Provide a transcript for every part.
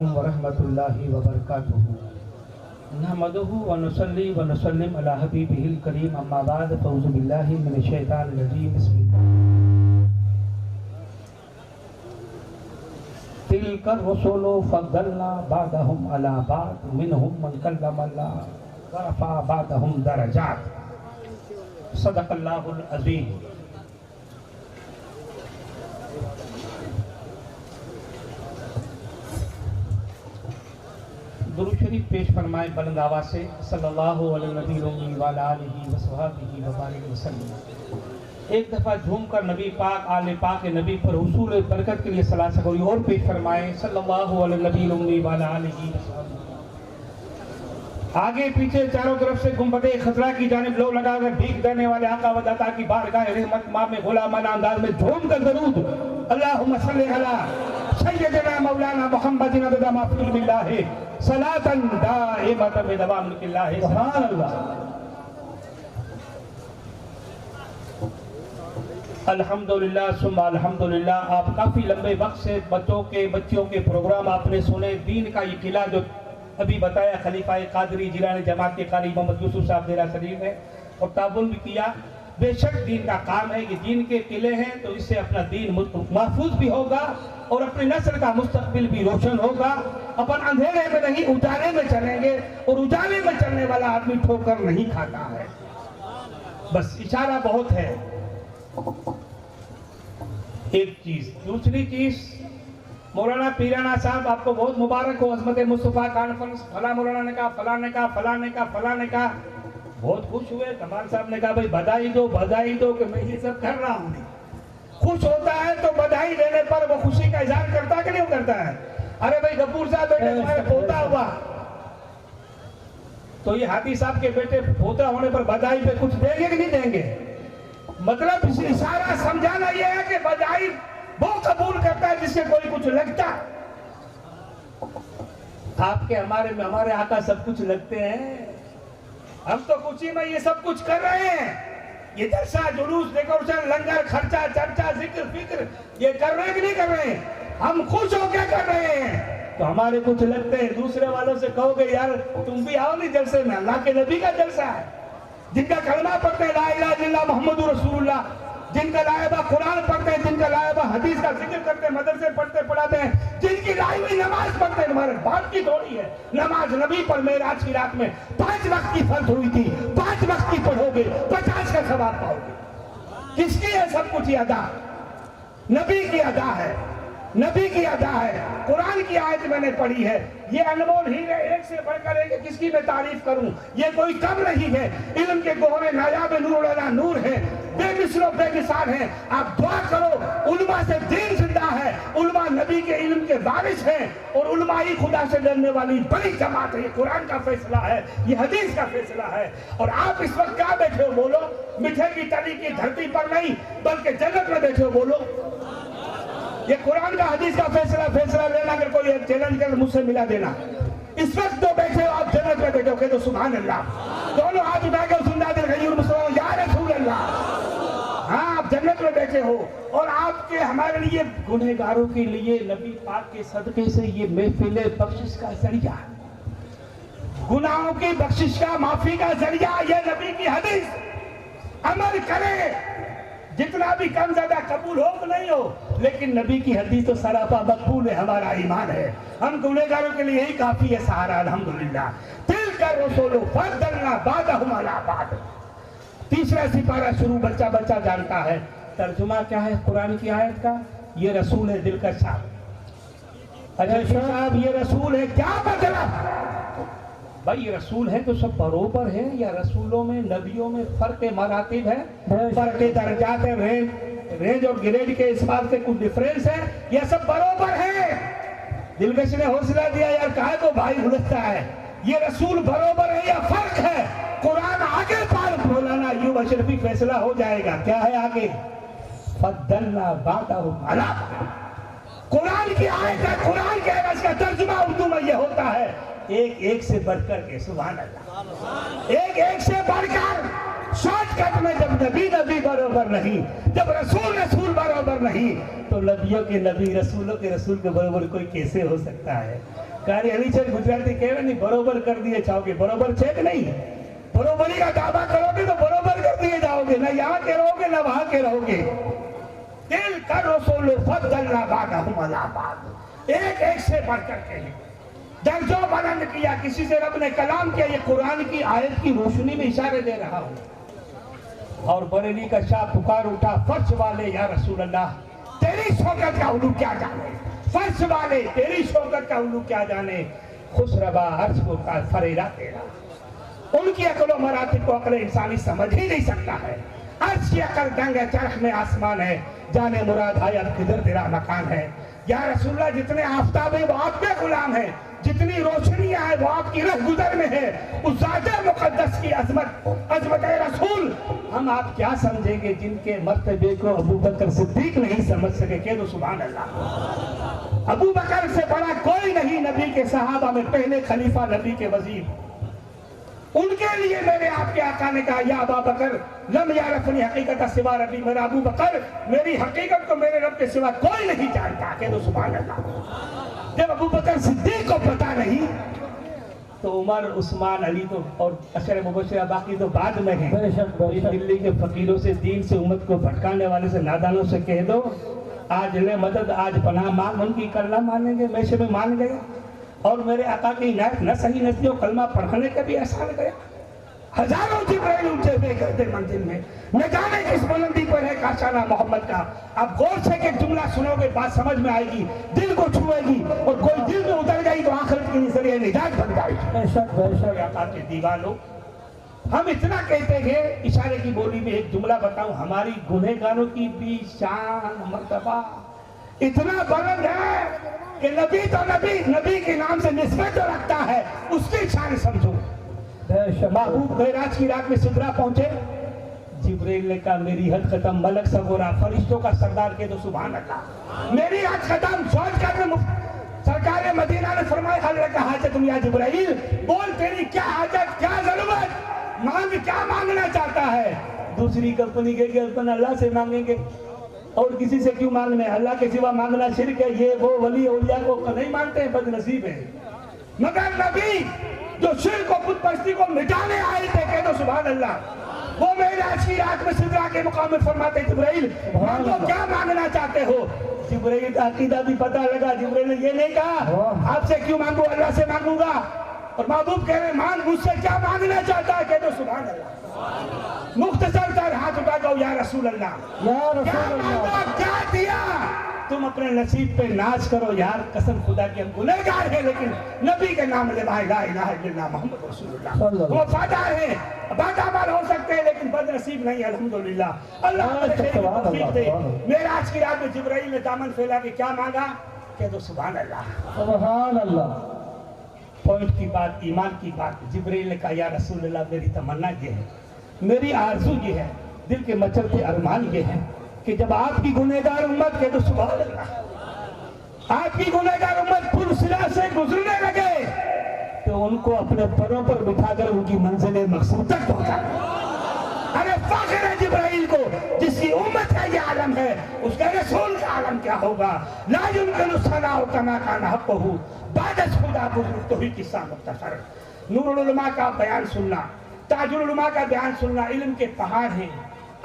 वरहमतुल्लाहि वबरकातुहू नहमदुहु व नुसल्ली व नुसल्लिम अला हबीबिहिल करीम अम्मा बाद फऊज़ु बिल्लाहि मिनश शैतानिर रजीम बिस्मिल्लाह तिलकर रसूलु फद्दलना बादहुम अला बाद मिनहुम मन कल्लम अल्लाह व रफ़ा बादहुम दरजात सदक़ल्लाहुल अज़ीम। दुरूद शरीफ पेश फरमाए बुलंद आवाज़ से सल्लल्लाहु अलैहि व आलिहि व सहाबिहि व बारिक वसल्लम। एक दफ़ा झूम कर नबी पाक आले पाक नबी पर हुसूल बरकत के लिए सलात कोई और पेश फरमाए सल्लल्लाहु अलैहि व आलिहि व सहाबिहि। आगे पीछे चारों तरफ से गुंबदे खतरा की जानिब लो लगाकर भीख देने वाले आका व दाता की बारगाह रहमत माँ में गुलामाना अंदाज में झूम कर दरूद अल्लाहुम्मा सल्ली अला सय्यदना मौलाना मुहम्मदिन अबदा माफूल बिल्लाह सलातन दाइमतन बिदवाम लिल्लाह सुभान अल्लाह। अल्हम्दुलिल्लाह सुम्मा अल्हम्दुलिल्लाह। आप काफ़ी लंबे वक्त से बच्चियों के प्रोग्राम आपने सुने। दीन का ये किला जो अभी बताया खलीफा कादरी जिलानी जमात के कारी मोहम्मद यूसुफ साहब देरा शरीफ है और ताबुल भी किया। बेशक दीन का काम है कि दीन के किले हैं तो इससे अपना दीन महफूज भी होगा और अपनी नस्ल का मुस्तकबिल भी रोशन होगा। अपन अंधेरे में नहीं उजाले में चलेंगे और उजाले में चलने वाला आदमी ठोकर नहीं खाता है। बस इशारा बहुत है। एक चीज। दूसरी चीज, मौलाना पीराना साहब आपको बहुत मुबारक हो। अजमत मुस्तफा कॉन्फ्रेंस फला मौलाना ने कहा, फला ने कहा, फला ने कहा, फला ने कहा, बहुत खुश हुए। कमाल साहब ने कहा भाई बधाई दो कि मैं ये सब कर रहा हूँ। खुश होता है तो बधाई देने पर वो खुशी का इजहार करता कि नहीं करता है? अरे भाई गफूर साहब बेटे तुम्हारे पोता हुआ तो ये हाथी साहब के बेटे पोता होने पर बधाई पे कुछ देंगे कि नहीं देंगे? मतलब इशारा समझाना यह है कि बधाई वो कबूल करता है जिससे कोई कुछ लगता। आपके हमारे आका सब कुछ लगते हैं। हम तो कुछ ही में ये सब कुछ कर रहे हैं। ये जलसा जुलूस डेकोरेशन लंगर खर्चा चर्चा जिक्र फिक्र ये कर रहे हैं कि नहीं कर रहे हैं? हम खुश होकर कर रहे हैं तो हमारे कुछ लगते हैं। दूसरे वालों से कहोगे यार तुम भी आओ नहीं जलसे में, अल्लाह के नबी का जलसा है। जिनका कलमा पढ़ते हैं ला इलाहा इल्लल्लाह मुहम्मदुर रसूलुल्लाह, जिनका लायबा कुरान पढ़ते हैं, जिनका लायबा हदीस का जिक्र करते हैं, मदरसे पढ़ते पढ़ाते हैं, जिनकी लाई हुई नमाज पढ़ते हैं। हमारे बाप की थोड़ी है नमाज। नबी पर मेराज की रात में 5 वक्त की फर्ज हुई थी। 5 वक्त की पढ़ोगे 50 का सवाब पाओगे। किसकी है सब कुछ? अदा नबी की अदा है, नबी की अदा है। कुरान की आयत मैंने पढ़ी है। ये अनमोल हीरे एक से बढ़कर एक, किसकी मैं तारीफ करूं? ये कोई कम नहीं है। इल्म के गोहरे नायाब नूर अला नूर है, बेमिसलो बेमिसाल है। आप दुआ करो उलमा से दीन जिंदा है। उलमा नबी के इल्म के वारिस हैं और उलमा ही खुदा से डरने वाली बड़ी जमात है। ये कुरान का फैसला है, ये हदीस का फैसला है। और आप इस वक्त क्या बैठे हो? बोलो मिठे की तली की धरती पर नहीं बल्कि जन्नत में बैठे हो। बोलो ये कुरान का हदीस का फैसला लेना। अगर कोई चैलेंज कर मुझसे मिला देना। इस वक्त तो बैठे हो आप जन्नत में बैठे हो, कह दो सुभान अल्लाह। दोनों हाथ उठा के सुन्ना दिल गयूर मुसलमान या रसूल अल्लाह। हाँ आप जन्नत में बैठे हो और आपके हमारे लिए गुनहगारों के लिए नबी पाक के सदके से ये महफिल बख्शिश का जरिया, गुनाहों की बख्शिश का माफी का जरिया, ये नबी की हदीस। अमल करें जितना भी कम ज्यादा कबूल हो तो नहीं हो, लेकिन नबी की हदीस तो सरापा मकबूल है। हमारा ईमान है। हम गुनहगारों के लिए यही काफी है सहारा। अल्हम्दुलिल्लाह। तिलकर रसूलु फद्दलना बादहुम अला बाद। तीसरा सिपारा शुरू बच्चा बच्चा जानता है। तर्जुमा क्या है कुरान की आयत का? ये रसूल है दिलकर साहब। अच्छा साहब ये रसूल है, क्या मतलब? भाई ये रसूल है तो सब बरोबर है या रसूलों में नबियों में फर्क मरातिब है, फर्क दर्जात है, रेंज और ग्रेड के इस बात से कुछ डिफरेंस है या सब बरोबर है? दिलकश ने हौसला दिया यार काहे को भाई उलझता है। ये रसूल बरोबर है या फर्क है? कुरान आगे पार मौलाना यूं अशरफी फैसला हो जाएगा। क्या है आगे? फद्दलना बादहुम अला। कुरान की आयत है, कुरान के इसका तर्जुमा उर्दू में ये होता है एक एक से बढ़कर के। सुभान अल्लाह। एक एक से बढ़कर। शॉर्टकट में जब नबी बरोबर नहीं, जब रसूल बरोबर नहीं तो नबियों के नबी रसूलों के रसूल के बरोबर कोई कैसे हो सकता है? કાર્ય અલી છે ગુજરાતી કહેવાય ને બરોબર कर दिए जाओगे बरोबर છે કે नहीं बरोबरी का दावा करोगे तो बरोबर कर दिए जाओगे ना यहाँ के रहोगे ना वहां के रहोगे दिल का रसूल फद्दलना बादहुम अला बाद एक से बढ़ करके दर्जों बुलंद किया किसी से रब ने कलाम किया ये कुरान की आयत की रोशनी में इशारे दे रहा हूँ और बरेली का शाह पुकार उठा फर्श वाले या रसूल अल्लाह तेरी शौकत का उलू क्या जाने फर्श वाले तेरी शौकत का उलू क्या जाने खुशरबा अर्श को का फरेरा तेरा उनकी अकलो मराती को अकल इंसानी समझ ही नहीं सकता है अर्श की अकल दंग है चरख में आसमान है जाने मुराद आया किधर तेरा मकान है या रसूलुल्लाह जितने आफताब है वो आप पे गुलाम है जितनी रोशनियां है वो आपकी रह गुजर में है उस ज़ात मुक़द्दस की अज़मत रसूल हम आप क्या समझेंगे जिनके मर्तबे को अबू बकर सिद्दीक नहीं समझ सके कह दो सुभान अल्लाह अबू बकर से बड़ा कोई नहीं नबी के सहाबा में पहले खलीफा नबी के वजीर उनके लिए मेरे आपके आका ने कहा या अबू बकर लम यारफनी हकीकत सिवा रबी मेरा अबू बकर मेरी हकीकत को मेरे रब के सिवा कोई नहीं जानता कह दो सुभान अल्लाह जब अबू बकर सिद्दीक को पता नहीं तो उमर उस्मान अली तो और अशर मुबशर बाकी तो बाद में है दिल्ली के फकीरों से दीन से उम्मत को भटकाने वाले से नादानों से कह दो आज ले मदद आज पनाह मांग उनकी कलमा मानेंगे मैशे में मान गए और मेरे आका की इनायत न सही नस्तियों कलमा पढ़ने का भी एहसान गया हजारों जिब्राइल ऊंचे पे करते मंजिल में न जाने किस बुलंदी पर है काशाना मोहम्मद का आप गौर से एक जुमला सुनोगे बात समझ में आएगी दिल को छुएगी और कोई दिल में उतर गई तो आखिरत के जरिए निजात बन जाएगी आका के दीवानों हम इतना कहते हैं इशारे की बोली में एक जुमला बताऊं हमारी गुनहगारों की भी शान मर्तबा इतना बुलंद है कि नबी तो नबी के नाम से निस्बत जो रखता है उसकी शान समझो महबूब मेराज की रात में सिदरा पहुंचे जिब्रील ने कहा मेरी हद खत्म मलक सगोरा फरिश्तों का सरदार के तो सुभान अल्लाह मेरी हद खत्म सोच कर सरकार मदीना ने फरमाया हल का हाजत या जिब्राइल बोल तेरी क्या हाजत क्या जरूरत मांग क्या मांगना चाहता है दूसरी कंपनी के अपन अल्लाह से मांगेंगे और किसी से क्यों मांगने अल्लाह के सिवा मांगना शिरक है ये वो वली औलिया को नहीं मानते हैं बदनसीब है मगर नबी जो शिरक और बुत परस्ती को मिटाने आए थे कह दो सुभान अल्लाह वो मेराज की रात में सिदरा के मुकाम में फरमाते जिब्राइल मांगो क्या मांगना चाहते हो जिब्राइल का अकीदा भी पता लगा जिब्राइल ने ये नहीं कहा आपसे क्यों मांगू अल्लाह से मांगूंगा और महबूब कह रहे मान मुझसे क्या मांगना चाहता है कह दो सुभान अल्लाह मुख्तसर तर हाथ उठा दो या रसूल अल्लाह क्या दिया तुम अपने नसीब पे नाच करो यार कसम खुदा की हम गुनहगार हैं लेकिन नबी के नाम ले ला इलाहा इल्लल्लाह मोहम्मद रसूलुल्लाह वफादार हैं बादाबाद हो सकते हैं लेकिन बदनसीब नहीं अल्हम्दुलिल्लाह अल्लाह दे मेराज की रात में जिब्राइल ने दामन फैला के क्या मांगा कह दो सुभान अल्लाह पॉइंट की बात ईमान की बात जिब्राइल ने कहा या रसूलुल्लाह मेरी तमन्ना ये है मेरी आरज़ू ये है दिल के मचलते अरमान ये है कि जब आपकी गुनहगार उम्मत के तो सुभान अल्लाह आपकी गुनहगार उम्मत पुरसिला से गुजरने लगे तो उनको अपने परों पर बिठाकर उनकी मंजिल मकसूद तक पहुंचा अरे फख्र है जिब्राइल को जिसकी उम्मत का ये आलम है उसके रसूल का आलम क्या होगा ला युमकिनु सनाउ कमा काना हक़्क़ुहु बाद खुदा बुजुर्ग तो ही किस्सा मुख्तसर नूरुल उलमा का बयान सुनना ताजुल उलमा का बयान सुनना इल्म के पहाड़ हैं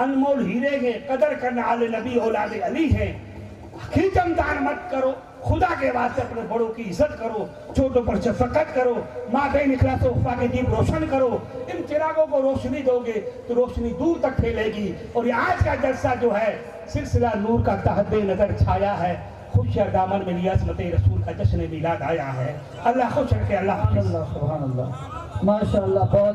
अनमोल हीरे हैं कदर करना आले नबी औलाद अली है खींचम दान मत करो खुदा के वास्ते अपने बड़ों की इज्जत करो छोटों पर शफकत करो माँ बहन इखलास उफ़ा के दीप रोशन करो इन चिरागों को रोशनी दोगे तो रोशनी दूर तक फैलेगी और ये आज का जलसा जो है सिलसिला नूर का तहद्दे नजर छाया है खुशियाँ दामन में लिया असमत रसूल का जश्न मिलाद आया है अल्लाह खुश रखे अल्लाह सुभान अल्लाह माशाअल्लाह बहुत